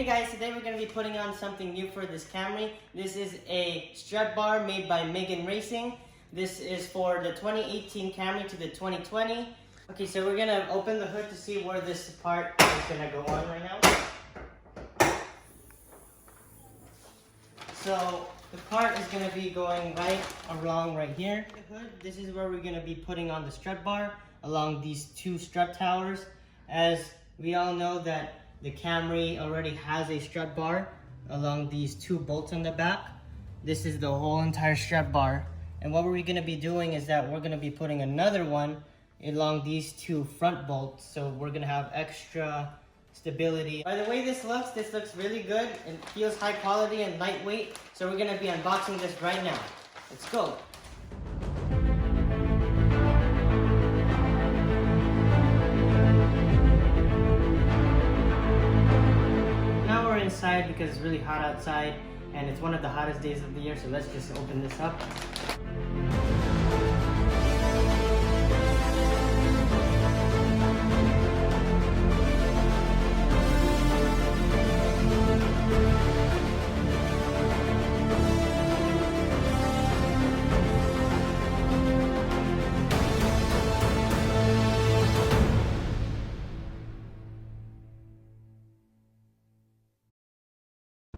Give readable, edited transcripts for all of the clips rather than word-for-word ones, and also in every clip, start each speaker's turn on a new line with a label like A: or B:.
A: Hey guys, today we're going to be putting on something new for this Camry. This is a strut bar made by Megan Racing. This is for the 2018 Camry to the 2020. Okay, so we're going to open the hood to see where this part is going to go on right now. So the part is going to be going right along right here. The hood, this is where we're going to be putting on the strut bar along these two strut towers. As we all know that the Camry already has a strut bar along these two bolts on the back. This is the whole entire strut bar. And what we're going to be doing is that we're going to be putting another one along these two front bolts. So we're going to have extra stability. By the way this looks really good. It feels high quality and lightweight. So we're going to be unboxing this right now. Let's go. Inside because it's really hot outside and it's one of the hottest days of the year, so let's just open this up.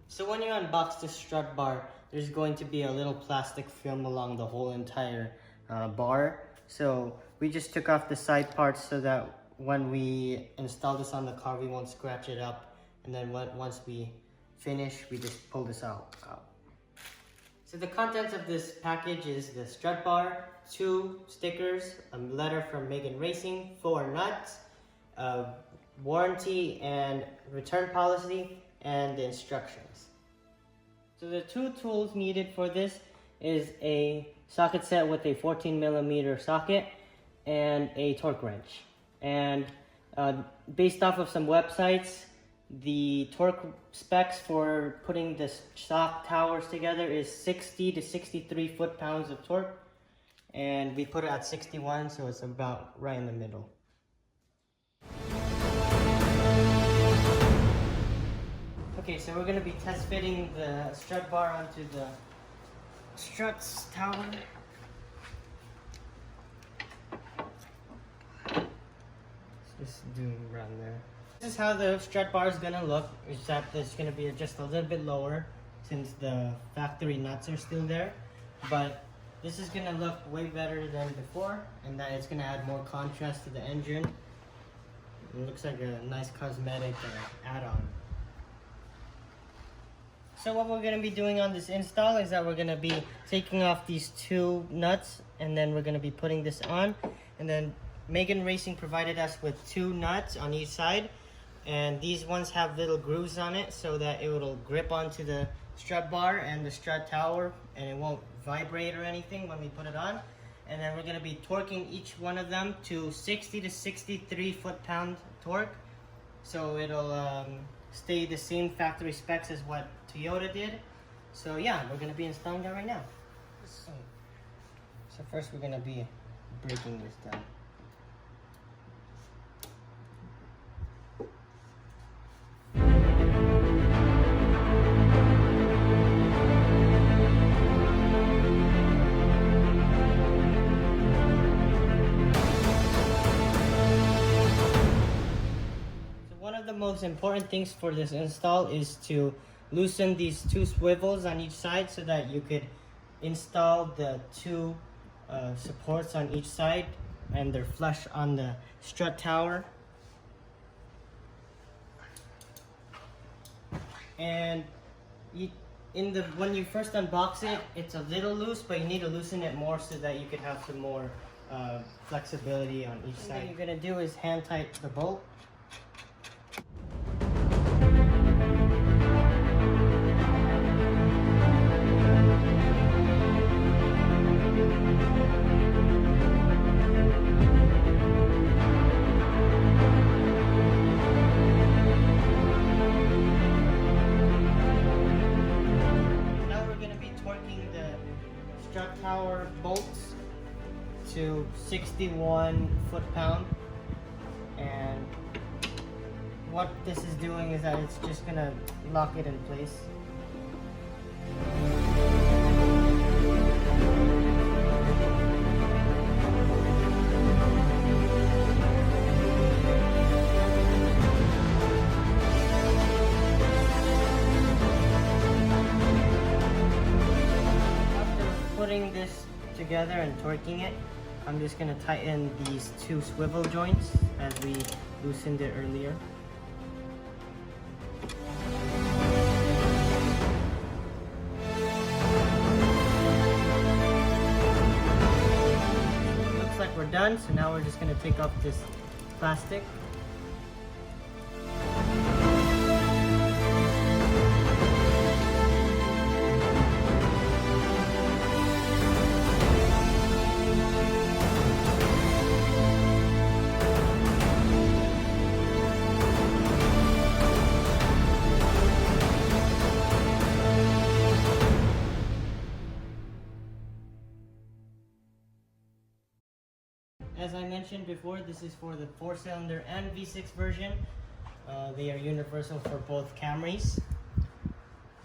A: So when you unbox the strut bar, there's going to be a little plastic film along the whole entire bar. So we just took off the side parts so that when we install this on the car, we won't scratch it up. And then once we finish, we just pull this out. So the contents of this package is the strut bar, 2 stickers, a letter from Megan Racing, 4 nuts, warranty and return policy, and the instructions. So the 2 tools needed for this is a socket set with a 14mm socket and a torque wrench. And based off of some websites, the torque specs for putting the stock towers together is 60 to 63 foot-pounds of torque. And we put it at 61, so it's about right in the middle. Okay, so we're going to be test fitting the strut bar onto the struts tower. Let's just do around there. This is how the strut bar is going to look, except it's going to be just a little bit lower since the factory nuts are still there. But this is going to look way better than before, and that it's going to add more contrast to the engine. It looks like a nice cosmetic add-on. So what we're going to be doing on this install is that we're going to be taking off these 2 nuts, and then we're going to be putting this on. And then Megan Racing provided us with 2 nuts on each side, and these ones have little grooves on it so that it will grip onto the strut bar and the strut tower, and it won't vibrate or anything when we put it on. And then we're going to be torquing each one of them to 60 to 63 foot-pound torque, so it'll stay the same factory specs as what Toyota did. So yeah, we're going to be installing that right now. So first we're going to be breaking this down. The most important things for this install is to loosen these 2 swivels on each side so that you could install the 2 supports on each side, and they're flush on the strut tower. And when you first unbox it, it's a little loose, but you need to loosen it more so that you could have some more flexibility on each side. What you're gonna do is hand tight the bolt. Strut tower bolts to 61 foot-pound, and what this is doing is that it's just gonna lock it in place. Putting this together and torquing it, I'm just going to tighten these two swivel joints as we loosened it earlier. Looks like we're done, so now we're just going to take off this plastic. As I mentioned before, this is for the 4-cylinder and V6 version. They are universal for both Camrys.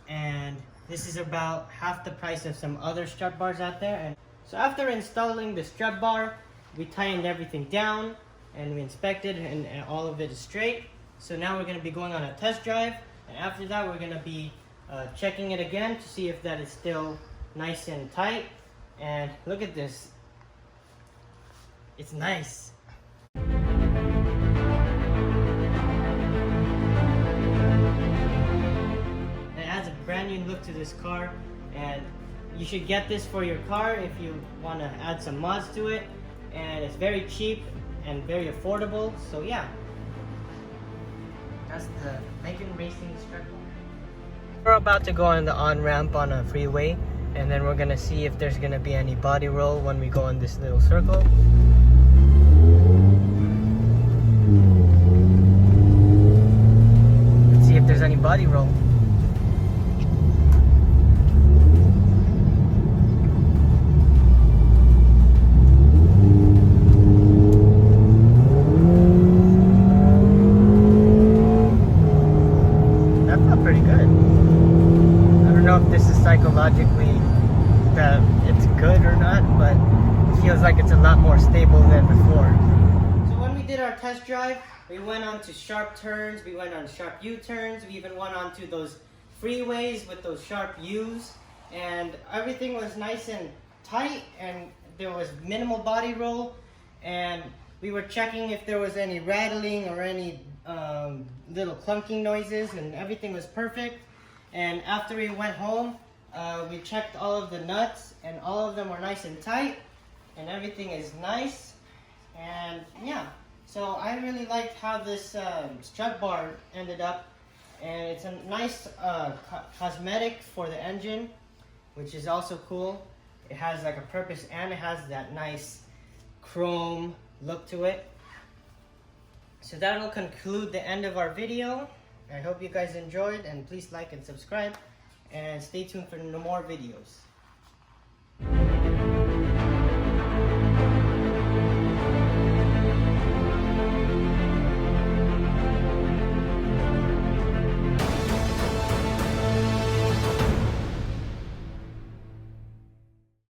A: And this is about half the price of some other strut bars out there. And so after installing the strut bar, we tightened everything down and we inspected, and all of it is straight. So now we're going to be going on a test drive. And after that, we're going to be checking it again to see if that is still nice and tight. And look at this. It's nice. It adds a brand new look to this car, and you should get this for your car if you want to add some mods to it. And it's very cheap and very affordable. So yeah, that's the Lincoln Racing Strut bar. We're about to go on the on-ramp on a freeway, and then we're gonna see if there's gonna be any body roll when we go in this little circle. Let's see if there's any body roll. That felt pretty good. I don't know if this is psychologically that it's good or not, but it feels like it's a lot more stable than before. So when we did our test drive, we went on to sharp turns, we went on sharp U-turns, we even went on to those freeways with those sharp U's, and everything was nice and tight, and there was minimal body roll, and we were checking if there was any rattling or any little clunking noises, and everything was perfect. And after we went home, we checked all of the nuts, and all of them were nice and tight, and everything is nice. And yeah, so I really liked how this strut bar ended up, and it's a nice cosmetic for the engine, which is also cool. It has like a purpose, and it has that nice chrome look to it. So that'll conclude the end of our video. I hope you guys enjoyed, and please like and subscribe, and stay tuned for more videos.